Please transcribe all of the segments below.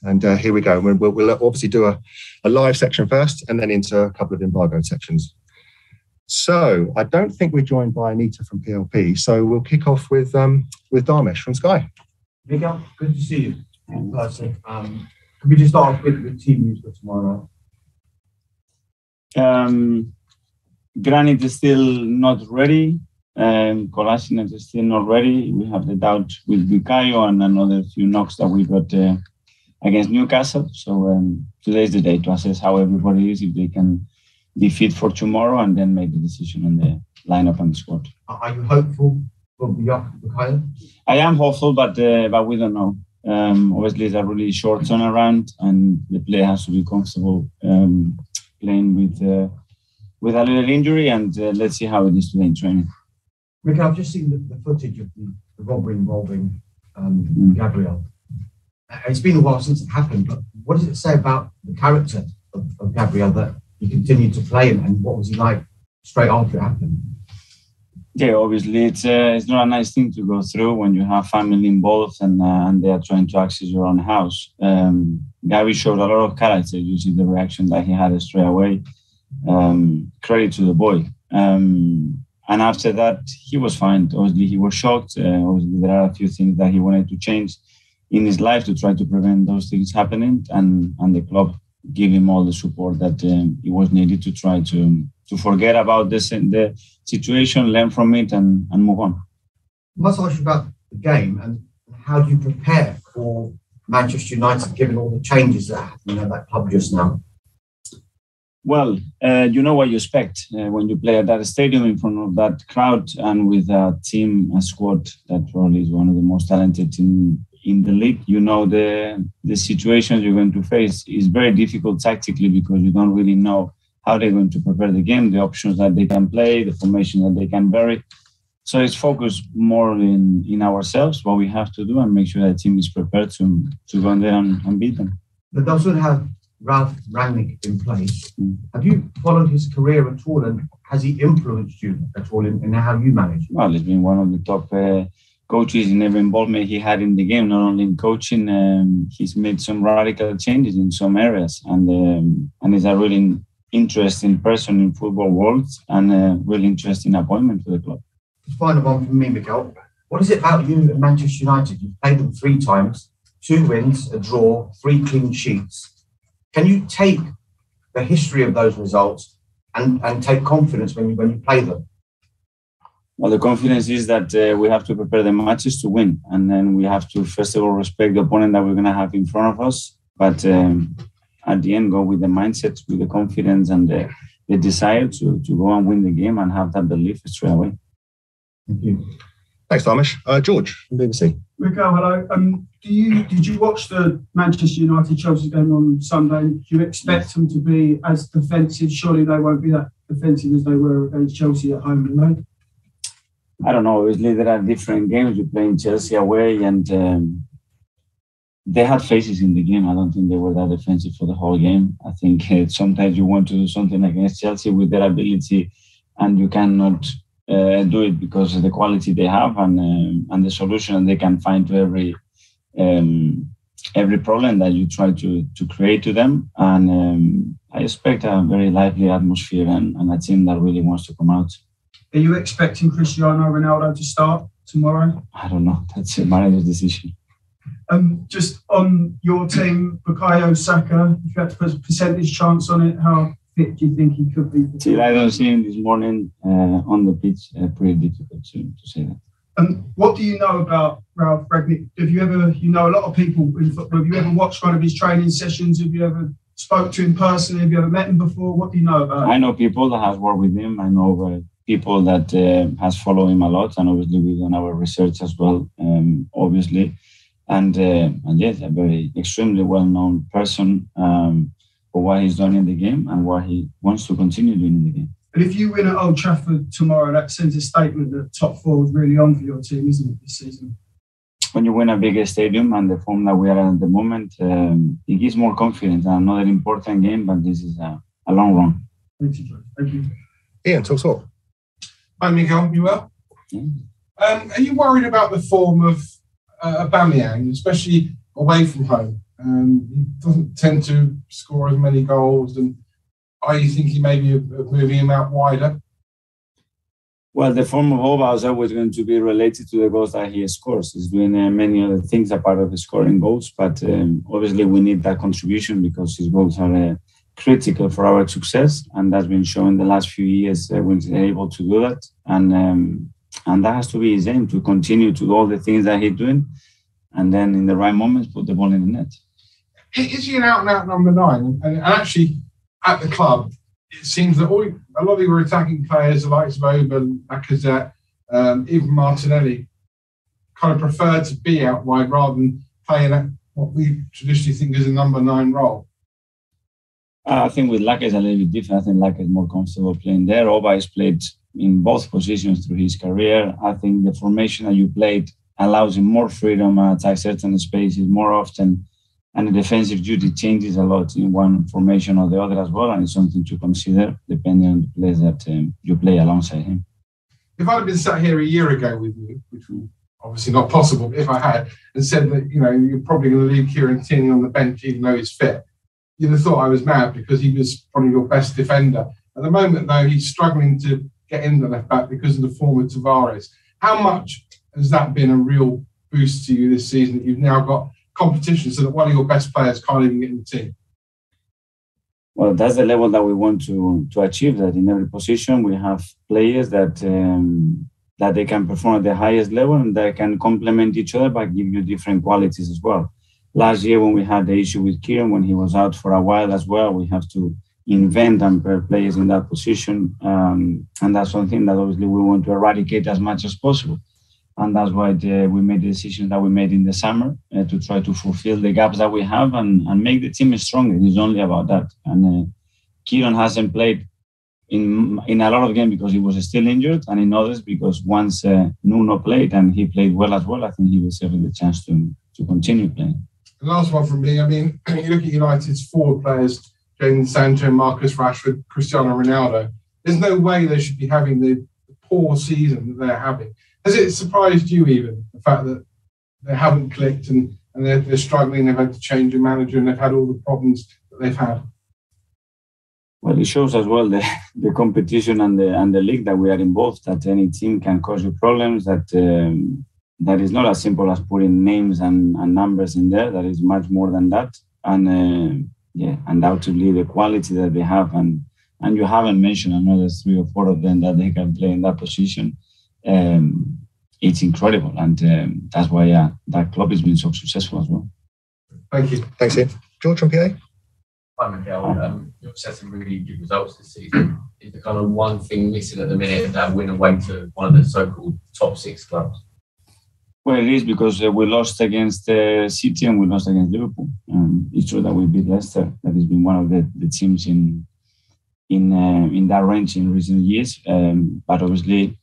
And here we go. We'll obviously do a live section first and then into a couple of embargoed sections. So I don't think we're joined by Anita from PLP. So we'll kick off with Dharmesh from Sky. Mikel, good to see you in person. Can we just start off with team news for tomorrow night? Granit is still not ready. Kolasinac is still not ready. We have the doubt with Bukayo and another few knocks that we got against Newcastle. So today is the day to assess how everybody is, if they can be fit for tomorrow, and then make the decision on the lineup and the squad. Are you hopeful for Bukayo? I am hopeful, but we don't know. Obviously, it's a really short turnaround, and the player has to be comfortable playing with a little injury, and let's see how it is today in training. Mikel, I've just seen the footage of the robbery involving Gabriel. It's been a while since it happened, but what does it say about the character of Gabriel that he continued to play, and what was he like straight after it happened? Yeah, obviously it's not a nice thing to go through when you have family involved and they are trying to access your own house. Gary showed a lot of character. You see the reaction that he had straight away. Credit to the boy. And after that, he was fine. Obviously, he was shocked. Obviously, there are a few things that he wanted to change in his life to try to prevent those things happening, and the club give him all the support that he was needed to try to forget about the situation, learn from it, and move on. I must ask you about the game and how do you prepare for Manchester United, given all the changes that happened at that club just now? Well, you know what you expect when you play at that stadium in front of that crowd and with a team, a squad that probably is one of the most talented in the league. You know the situations you're going to face is very difficult tactically because you don't really know how they're going to prepare the game, the options that they can play, the formation that they can vary. So it's focused more in ourselves, what we have to do, and make sure the team is prepared to go in there and beat them. But those would have Ralf Rangnick in place. Have you followed his career at all, and has he influenced you at all in how you manage? Well, he's been one of the top coaches in every involvement he had in the game, not only in coaching. He's made some radical changes in some areas, and he's a really interesting person in football world and a really interesting appointment for the club. Final one from me, Mikel. What is it about you at Manchester United? You've played them 3 times, 2 wins, a draw, 3 clean sheets. Can you take the history of those results and take confidence when you play them? Well, the confidence is that we have to prepare the matches to win. And then we have to, first of all, respect the opponent that we're going to have in front of us. But at the end, go with the mindset, with the confidence and the desire to go and win the game and have that belief straight away. Thank you. Thanks, Dharmesh. George from BBC. Mikel, hello. Did you watch the Manchester United-Chelsea game on Sunday? Do you expect them to be as defensive? Surely they won't be that defensive as they were against Chelsea at home, will they? I don't know. Obviously, there are different games. You play in Chelsea away, and they had faces in the game. I don't think they were that defensive for the whole game. I think sometimes you want to do something against Chelsea with their ability, and you cannot do it because of the quality they have and the solution they can find to every problem that you try to create to them. And I expect a very lively atmosphere and a team that really wants to come out. Are you expecting Cristiano Ronaldo to start tomorrow? I don't know. That's a manager's decision. Just on your team, Bukayo Saka, if you had to put a percentage chance on it, how fit do you think he could be? Till I don't see him this morning on the pitch, pretty difficult to say that. What do you know about Ralf Rangnick? Have you ever, you know a lot of people in football, have you ever watched one of his training sessions? Have you ever spoke to him personally? Have you ever met him before? What do you know about him? I know people that have worked with him. I know people that has followed him a lot, and obviously we've done our research as well, obviously. And yes, a very extremely well-known person for what he's done in the game and what he wants to continue doing in the game. And if you win at Old Trafford tomorrow, that sends a statement that top 4 is really on for your team, isn't it, this season? When you win a bigger stadium and the form that we are at the moment, it gives more confidence. Another important game, but this is a long run. Thank you, George. Thank you. Ian, talk. Hi, Mikel. You well? Yeah. Are you worried about the form of Aubameyang, especially away from home? He doesn't tend to score as many goals. And are you thinking maybe of moving him out wider? Well, the form of Oba is always going to be related to the goals that he scores. He's doing many other things apart of scoring goals, but obviously we need that contribution because his goals are critical for our success, and that's been shown the last few years when he's able to do that. And that has to be his aim, to continue to do all the things that he's doing, and then in the right moments put the ball in the net. Is he an out-and-out number 9? And actually, at the club, it seems that a lot of your attacking players, the likes of Oban, Lacazette, even Martinelli, kind of prefer to be out wide rather than playing at what we traditionally think is a number 9 role. I think with Laka is a little bit different. I think Laka is more comfortable playing there. Oba has played in both positions through his career. I think the formation that you played allows him more freedom to attack certain spaces more often, and the defensive duty changes a lot in one formation or the other as well, and it's something to consider depending on the players that you play alongside him. If I'd have been sat here a year ago with you, which was obviously not possible, but if I had, and said that you're probably going to leave Kieran Tierney on the bench even though he's fit, you'd have thought I was mad because he was probably your best defender. At the moment, though, he's struggling to get in the left back because of the form of Tavares. How much has that been a real boost to you this season that you've now got competition so that one of your best players can't even get in the team? Well, that's the level that we want to achieve, that in every position we have players that they can perform at the highest level and they can complement each other but give you different qualities as well. Last year, when we had the issue with Kieran, when he was out for a while as well, we have to invent and pair players in that position. And that's something that obviously we want to eradicate as much as possible. And that's why we made the decision that we made in the summer to try to fulfill the gaps that we have and make the team stronger. It's only about that. And Kieran hasn't played in a lot of games because he was still injured, and in others because once Nuno played and he played well as well, I think he will have the chance to continue playing. The last one from me, I mean, you look at United's forward players, Jadon Sancho, Marcus Rashford, Cristiano Ronaldo. There's no way they should be having the poor season that they're having. Has it surprised you even, the fact that they haven't clicked and they're struggling, they've had to change a manager and they've had all the problems that they've had? Well, it shows as well the competition and the league that we are involved, that any team can cause you problems, that is not as simple as putting names and numbers in there. That is much more than that. And undoubtedly the quality that they have, and you haven't mentioned another 3 or 4 of them that they can play in that position. It's incredible, and that's why that club has been so successful as well. Thank you. Thanks, Ian. George from PA. Hi, Mikel. You've set some really good results this season. Is the kind of one thing missing at the minute that win away to one of the so-called top 6 clubs? Well, it is because we lost against City and we lost against Liverpool. It's true that we beat Leicester. That has been one of the teams in that range in recent years. But obviously,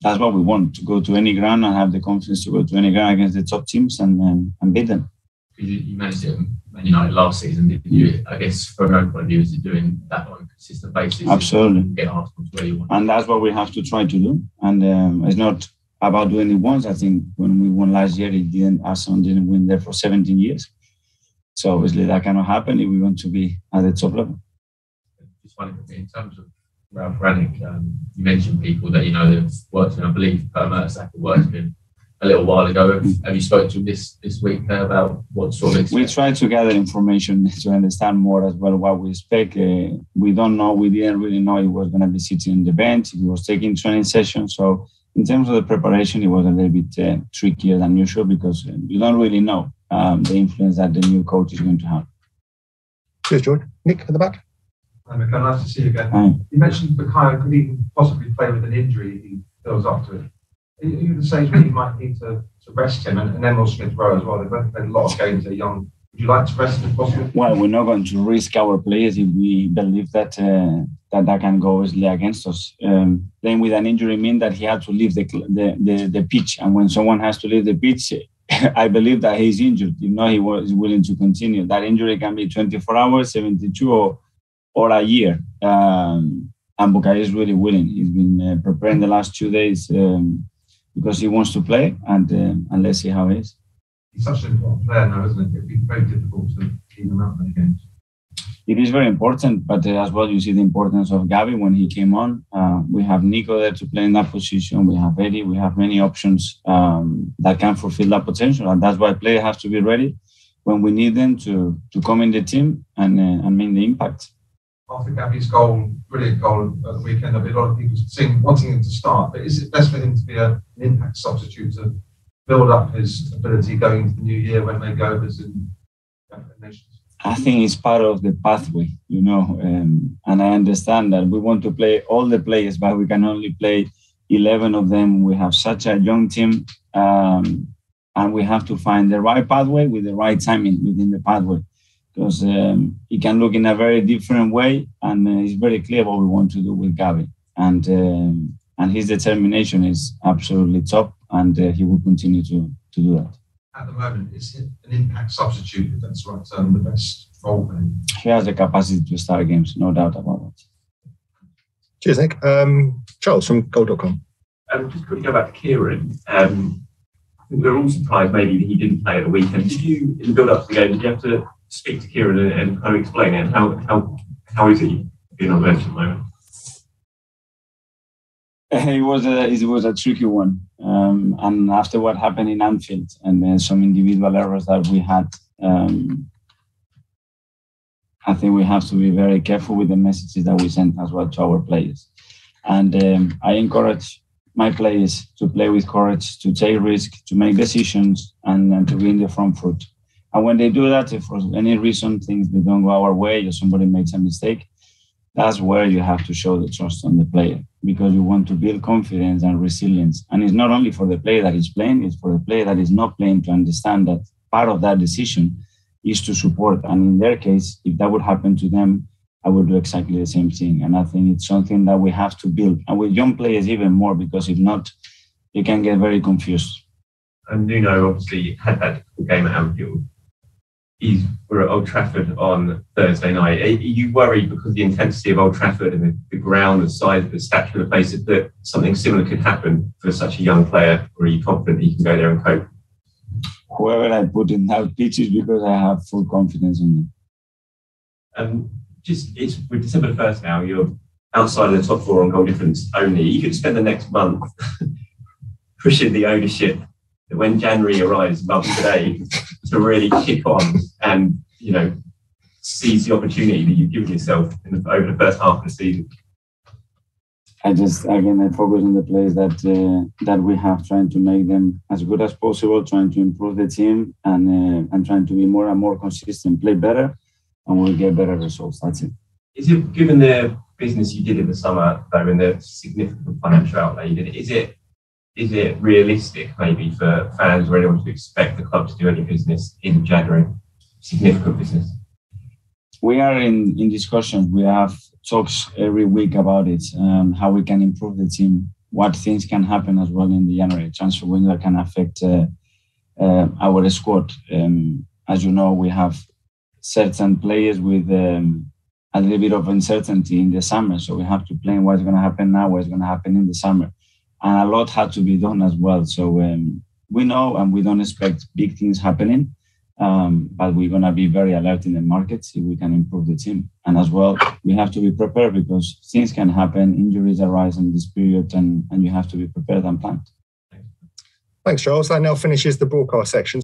that's what we want, to go to any ground and have the confidence to go to any ground against the top teams and beat them. You managed it at Man United last season, didn't you? I guess from your own point of view, is it doing that on a consistent basis? Absolutely. Get Arsenal to where you want. And that's what we have to try to do. And it's not about doing it once. I think when we won last year, Arsenal didn't win there for 17 years. So obviously that cannot happen if we want to be at the top level. Just wondering, in terms of Ralph Rangnick, you mentioned people that they've worked in. I believe Per Mertesacker worked with him a little while ago. Have you spoken to him this week about what sort of? We tried to gather information to understand more as well what we expect. We don't know. We didn't really know he was going to be sitting on the bench. He was taking training sessions. So in terms of the preparation, it was a little bit trickier than usual because you don't really know the influence that the new coach is going to have. Cheers, George. Nick at the back. Hi, Mikel. Nice to see you again. Hi. You mentioned Bukayo could even possibly play with an injury if he builds up to it. Are you at the stage where you might need to rest him and then Smith Rowe as well? They've both played a lot of games. They're young. Would you like to rest him if possible? Well, we're not going to risk our players if we believe that can go obviously against us. Playing with an injury means that he had to leave the pitch, and when someone has to leave the pitch, I believe that he's injured. If not, he was willing to continue. That injury can be 24 hours, 72, or a year. And Bukayo is really willing. He's been preparing the last 2 days because he wants to play, and let's see how it is. he's such an important player now, isn't it? It'd be very difficult to keep him out many games. It is very important, but as well, you see the importance of Gavi when he came on. We have Nico there to play in that position. We have Eddie. We have many options that can fulfill that potential, and that's why players have to be ready when we need them to come in the team and make the impact. After Gavi's goal, brilliant goal at the weekend, there'll be a lot of people wanting him to start. But is it best for him to be an impact substitute to build up his ability going into the new year when they go as in Nations? I think it's part of the pathway, and I understand that we want to play all the players, but we can only play 11 of them. We have such a young team, and we have to find the right pathway with the right timing within the pathway, because it can look in a very different way, and it's very clear what we want to do with Gavi, and his determination is absolutely top, and he will continue to do that. At the moment, is it an impact substitute, if that's the right term, the best role for him? He has the capacity to start games, no doubt about it. Cheers, Nick. Charles from Goal.com. Just quickly go back to Kieran. I think we're all surprised maybe that he didn't play at the weekend. Did you, in the build-up to the game, did you have to speak to Kieran and kind of explain it? How is he being on the bench at the moment? It was a tricky one, and after what happened in Anfield and some individual errors that we had, I think we have to be very careful with the messages that we send as well to our players. And I encourage my players to play with courage, to take risks, to make decisions, and to be in the front foot. And when they do that, if for any reason things they don't go our way or somebody makes a mistake, that's where you have to show the trust on the player, because you want to build confidence and resilience. And it's not only for the player that is playing, it's for the player that is not playing to understand that part of that decision is to support. And in their case, if that would happen to them, I would do exactly the same thing. And I think it's something that we have to build. And with young players even more, because if not, they can get very confused. And Nuno obviously had that difficult game at Anfield. We're at Old Trafford on Thursday night. Are you worried because of the intensity of Old Trafford and the ground, the size, the stature of the place, that something similar could happen for such a young player? Or are you confident that you can go there and cope? Whoever I put in that pitch is because I have full confidence in them. We're December 1st now. You're outside of the top four on goal difference only. You could spend the next month pushing the ownership that when January arrives, month today, to really kick on and, seize the opportunity that you've given yourself over the first half of the season. I focus on the players that we have, trying to make them as good as possible, trying to improve the team and trying to be more and more consistent, play better, and we'll get better results. That's it. Is it, given the business you did in the summer, though, and the significant financial outlay you did, is it realistic maybe for fans or anyone to expect the club to do any business in January? Significant business? We are in discussions. We have talks every week about it, how we can improve the team, what things can happen as well in the January transfer window that can affect our squad. As you know, we have certain players with a little bit of uncertainty in the summer, so we have to plan what's going to happen now, what's going to happen in the summer. And a lot had to be done as well. So we know and we don't expect big things happening, but we're going to be very alert in the market, see if we can improve the team. And as well, we have to be prepared because things can happen, injuries arise in this period, and you have to be prepared and planned. Thanks, Charles. That now finishes the broadcast section.